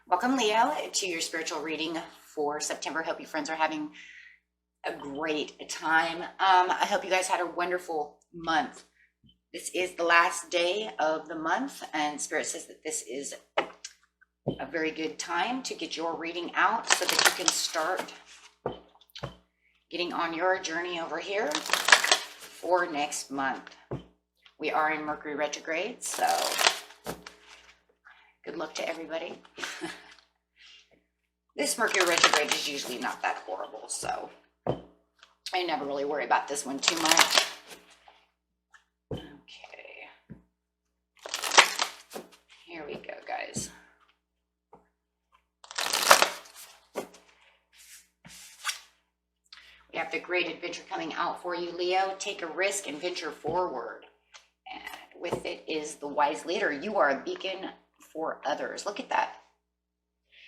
Welcome, Leo, to your spiritual reading for September. Hope you friends are having a great time. I hope you guys had a wonderful month. This is the last day of the month, and Spirit says that this is a very good time to get your reading out so that you can start getting on your journey over here for next month. We are in Mercury retrograde, so good luck to everybody. This Mercury retrograde is usually not that horrible, so I never really worry about this one too much. Okay. Here we go, guys. We have the great adventure coming out for you, Leo. Take a risk and venture forward. And with it is the wise leader. You are a beacon for others. Look at that.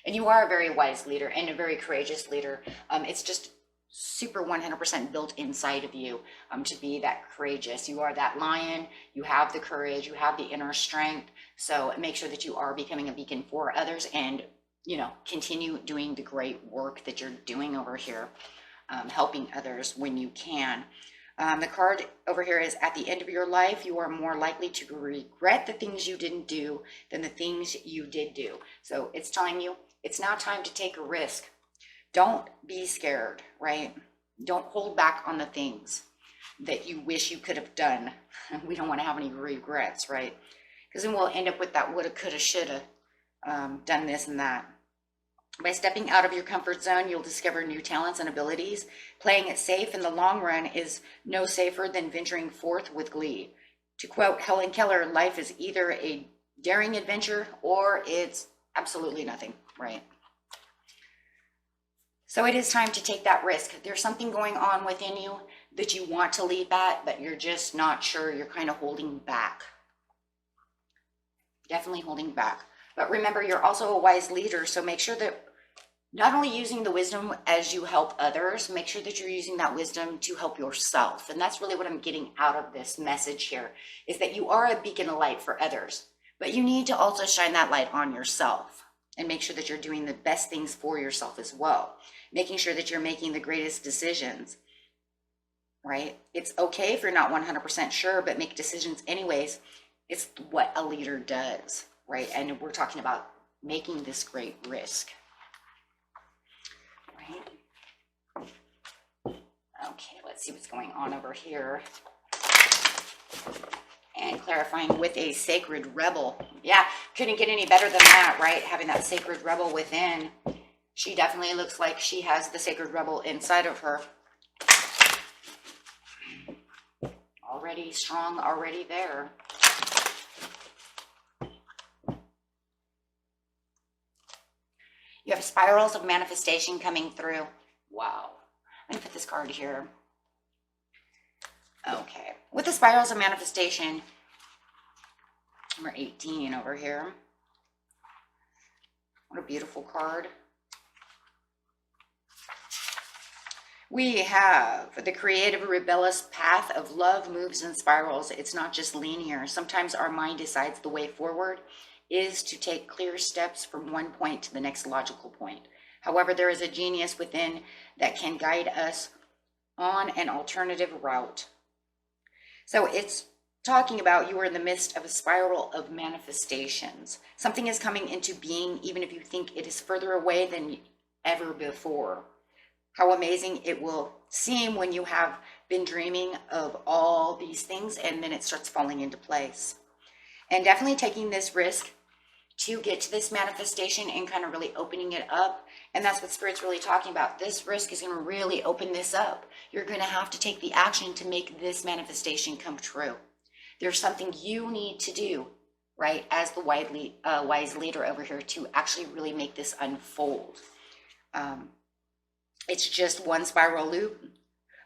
And you are a very wise leader and a very courageous leader. It's just super 100% built inside of you to be that courageous. You are that lion. You have the courage. You have the inner strength. So make sure that you are becoming a beacon for others and, continue doing the great work that you're doing over here, helping others when you can. The card over here is at the end of your life, you are more likely to regret the things you didn't do than the things you did do. So it's telling you it's now time to take a risk. Don't be scared, right? Don't hold back on the things that you wish you could have done. We don't want to have any regrets, right? Because then we'll end up with that woulda, coulda, shoulda, done this and that. By stepping out of your comfort zone, you'll discover new talents and abilities. Playing it safe in the long run is no safer than venturing forth with glee. To quote Helen Keller, life is either a daring adventure or it's absolutely nothing, right? So it is time to take that risk. There's something going on within you that you want to leap at, but you're just not sure. You're kind of holding back. Definitely holding back. But remember, you're also a wise leader, so make sure that not only using the wisdom as you help others, make sure that you're using that wisdom to help yourself. And that's really what I'm getting out of this message here, is that you are a beacon of light for others, but you need to also shine that light on yourself and make sure that you're doing the best things for yourself as well, making sure that you're making the greatest decisions, right? It's okay if you're not 100% sure, but make decisions anyways. It's what a leader does, right? And we're talking about making this great risk. Okay, let's see what's going on over here. And clarifying with a sacred rebel. Yeah, couldn't get any better than that, right? Having that sacred rebel within. She definitely looks like she has the sacred rebel inside of her. Already strong, already there. You have spirals of manifestation coming through. Wow. I'm going to put this card here. Okay. With the spirals of manifestation, number 18 over here. What a beautiful card. We have the creative, rebellious path of love moves in spirals. It's not just linear. Sometimes our mind decides the way forward is to take clear steps from one point to the next logical point. However, there is a genius within that can guide us on an alternative route. So it's talking about you are in the midst of a spiral of manifestations. Something is coming into being, even if you think it is further away than ever before. How amazing it will seem when you have been dreaming of all these things and then it starts falling into place. And definitely taking this risk to get to this manifestation and kind of really opening it up. And that's what Spirit's really talking about. This risk is going to really open this up. You're going to have to take the action to make this manifestation come true. There's something you need to do, right, as the wise leader over here to actually really make this unfold. It's just one spiral loop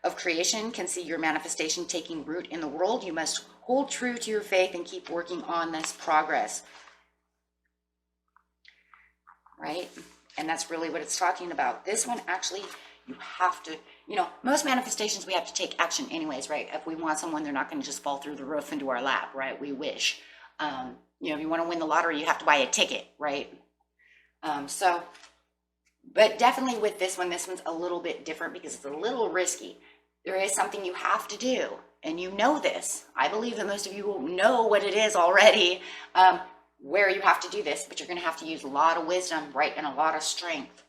of creation can see your manifestation taking root in the world. You must hold true to your faith and keep working on this progress. Right? And that's really what it's talking about. This one, actually, you have to, most manifestations, we have to take action anyways, right? If we want someone, they're not going to just fall through the roof into our lap, right? We wish. If you want to win the lottery, you have to buy a ticket, right? But definitely with this one's a little bit different because it's a little risky. There is something you have to do, and you know this. I believe that most of you will know what it is already, where you have to do this, but you're going to have to use a lot of wisdom, right, and a lot of strength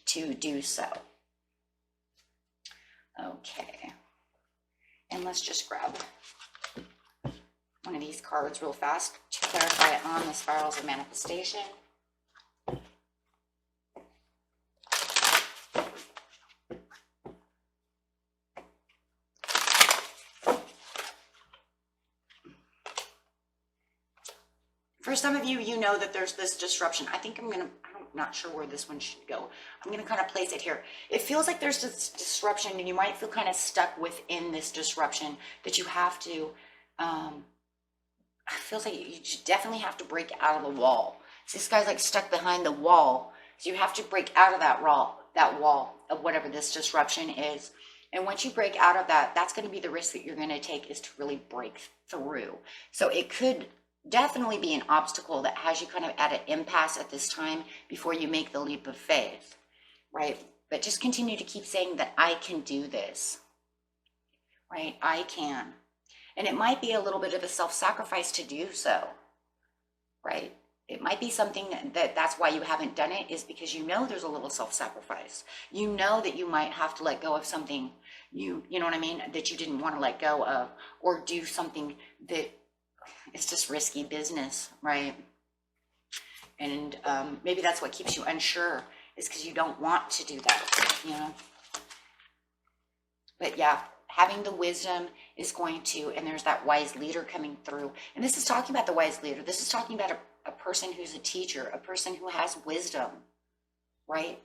to do so. Okay, and let's just grab one of these cards real fast to clarify on the spirals of manifestation. For some of you, you know that there's this disruption. I think I'm not sure where this one should go. I'm going to kind of place it here. It feels like there's this disruption, and you might feel kind of stuck within this disruption that you have to, it feels like you definitely have to break out of the wall. So this guy's like stuck behind the wall. So you have to break out of that wall of whatever this disruption is. And once you break out of that, that's going to be the risk that you're going to take, is to really break through. So it could definitely be an obstacle that has you kind of at an impasse at this time before you make the leap of faith, right? But just continue to keep saying that I can do this, right? I can. And it might be a little bit of a self-sacrifice to do so, right? It might be something that's why you haven't done it, is because you know there's a little self-sacrifice. You know that you might have to let go of something you know what I mean, that you didn't want to let go of, or do something that it's just risky business, right? And maybe that's what keeps you unsure, is because you don't want to do that, you know? But yeah, having the wisdom is going to, and there's that wise leader coming through. And this is talking about the wise leader. This is talking about a person who's a teacher, a person who has wisdom, right?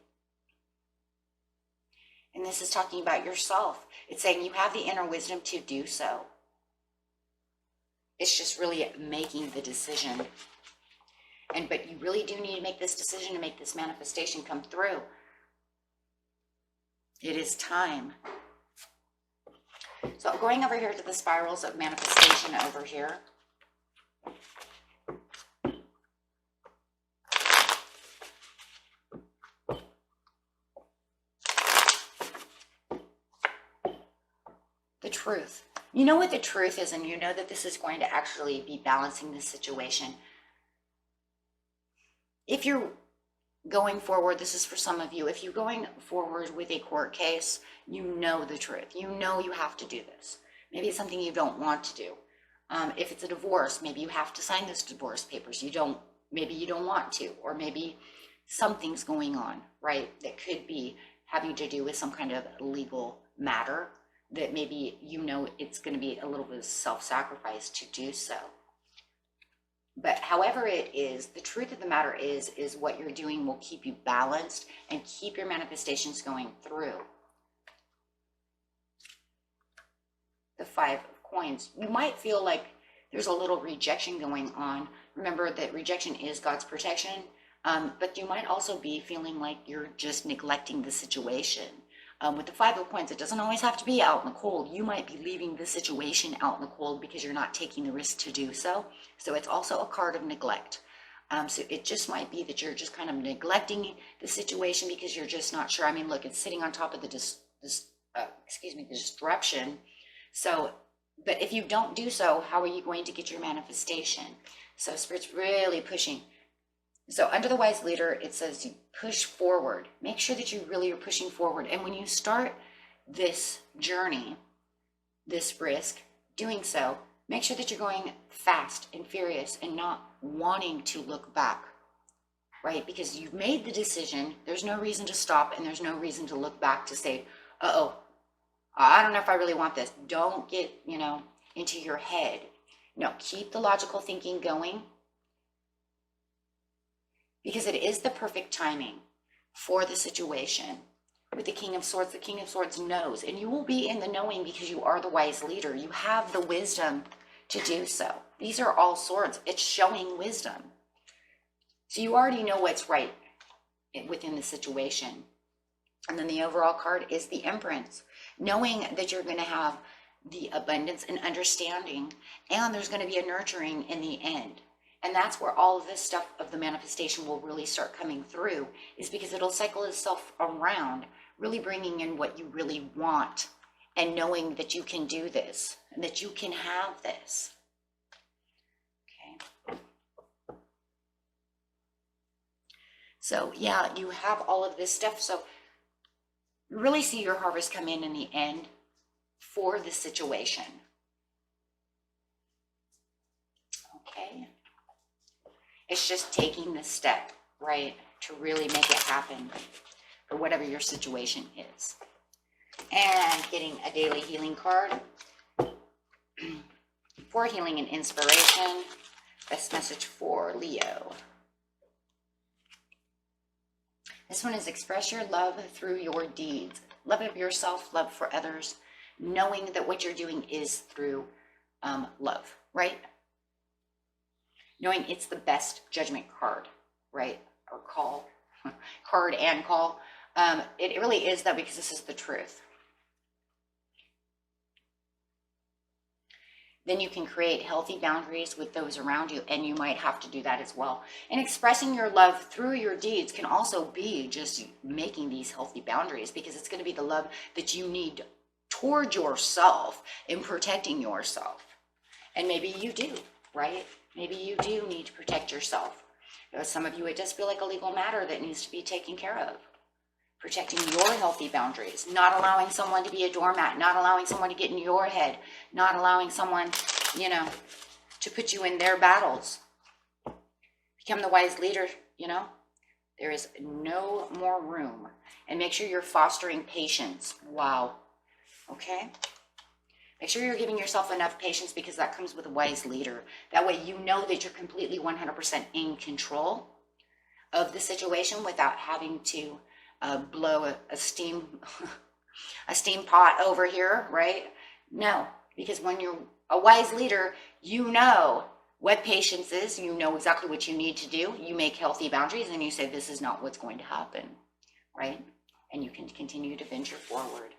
And this is talking about yourself. It's saying you have the inner wisdom to do so. It's just really making the decision. But you really do need to make this decision to make this manifestation come through. It is time. So going over here to the spirals of manifestation over here. The truth. You know what the truth is, and you know that this is going to actually be balancing the situation. If you're going forward, this is for some of you, if you're going forward with a court case, you know the truth. You know you have to do this. Maybe it's something you don't want to do. If it's a divorce, maybe you have to sign those divorce papers. Maybe you don't want to, or maybe something's going on, right? That could be having to do with some kind of legal matter that maybe you know it's going to be a little bit of self-sacrifice to do so. But however it is, the truth of the matter is what you're doing will keep you balanced and keep your manifestations going through. The 5 of coins. You might feel like there's a little rejection going on. Remember that rejection is God's protection, but you might also be feeling like you're just neglecting the situation. With the 5 of coins, it doesn't always have to be out in the cold. You might be leaving the situation out in the cold because you're not taking the risk to do so. So it's also a card of neglect. So it just might be that you're just kind of neglecting the situation because you're just not sure. I mean, look, it's sitting on top of the disruption. So, but if you don't do so, how are you going to get your manifestation? So Spirit's really pushing. So under the wise leader, it says you push forward. Make sure that you really are pushing forward. And when you start this journey, this risk, doing so, make sure that you're going fast and furious and not wanting to look back, right? Because you've made the decision. There's no reason to stop, and there's no reason to look back to say, uh-oh, I don't know if I really want this. Don't get, into your head. No, keep the logical thinking going, because it is the perfect timing for the situation. With the King of Swords knows, and you will be in the knowing because you are the wise leader. You have the wisdom to do so. These are all swords. It's showing wisdom. So you already know what's right within the situation. And then the overall card is the Empress, knowing that you're going to have the abundance and understanding, and there's going to be a nurturing in the end. And that's where all of this stuff of the manifestation will really start coming through, is because it'll cycle itself around, really bringing in what you really want and knowing that you can do this and that you can have this. Okay. So yeah, you have all of this stuff. So you really see your harvest come in the end for the situation. Okay. It's just taking the step, right, to really make it happen for whatever your situation is. And getting a daily healing card for healing and inspiration. Best message for Leo. This one is express your love through your deeds. Love of yourself, love for others, knowing that what you're doing is through love, right? Knowing it's the best judgment card, right? Or call, card and call. It really is that, because this is the truth. Then you can create healthy boundaries with those around you, and you might have to do that as well. And expressing your love through your deeds can also be just making these healthy boundaries, because it's going to be the love that you need toward yourself in protecting yourself. And maybe you do, right? Maybe you do need to protect yourself. Some of you, it does feel like a legal matter that needs to be taken care of. Protecting your healthy boundaries, not allowing someone to be a doormat, not allowing someone to get in your head, not allowing someone, you know, to put you in their battles. Become the wise leader, you know. There is no more room. And make sure you're fostering patience. Wow. Okay. Make sure you're giving yourself enough patience, because that comes with a wise leader. That way you know that you're completely 100% in control of the situation without having to blow a steam pot over here, right? No, because when you're a wise leader, you know what patience is. You know exactly what you need to do. You make healthy boundaries, and you say, this is not what's going to happen, right? And you can continue to venture forward.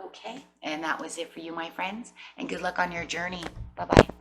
Okay, and that was it for you, my friends, and good luck on your journey. Bye-bye.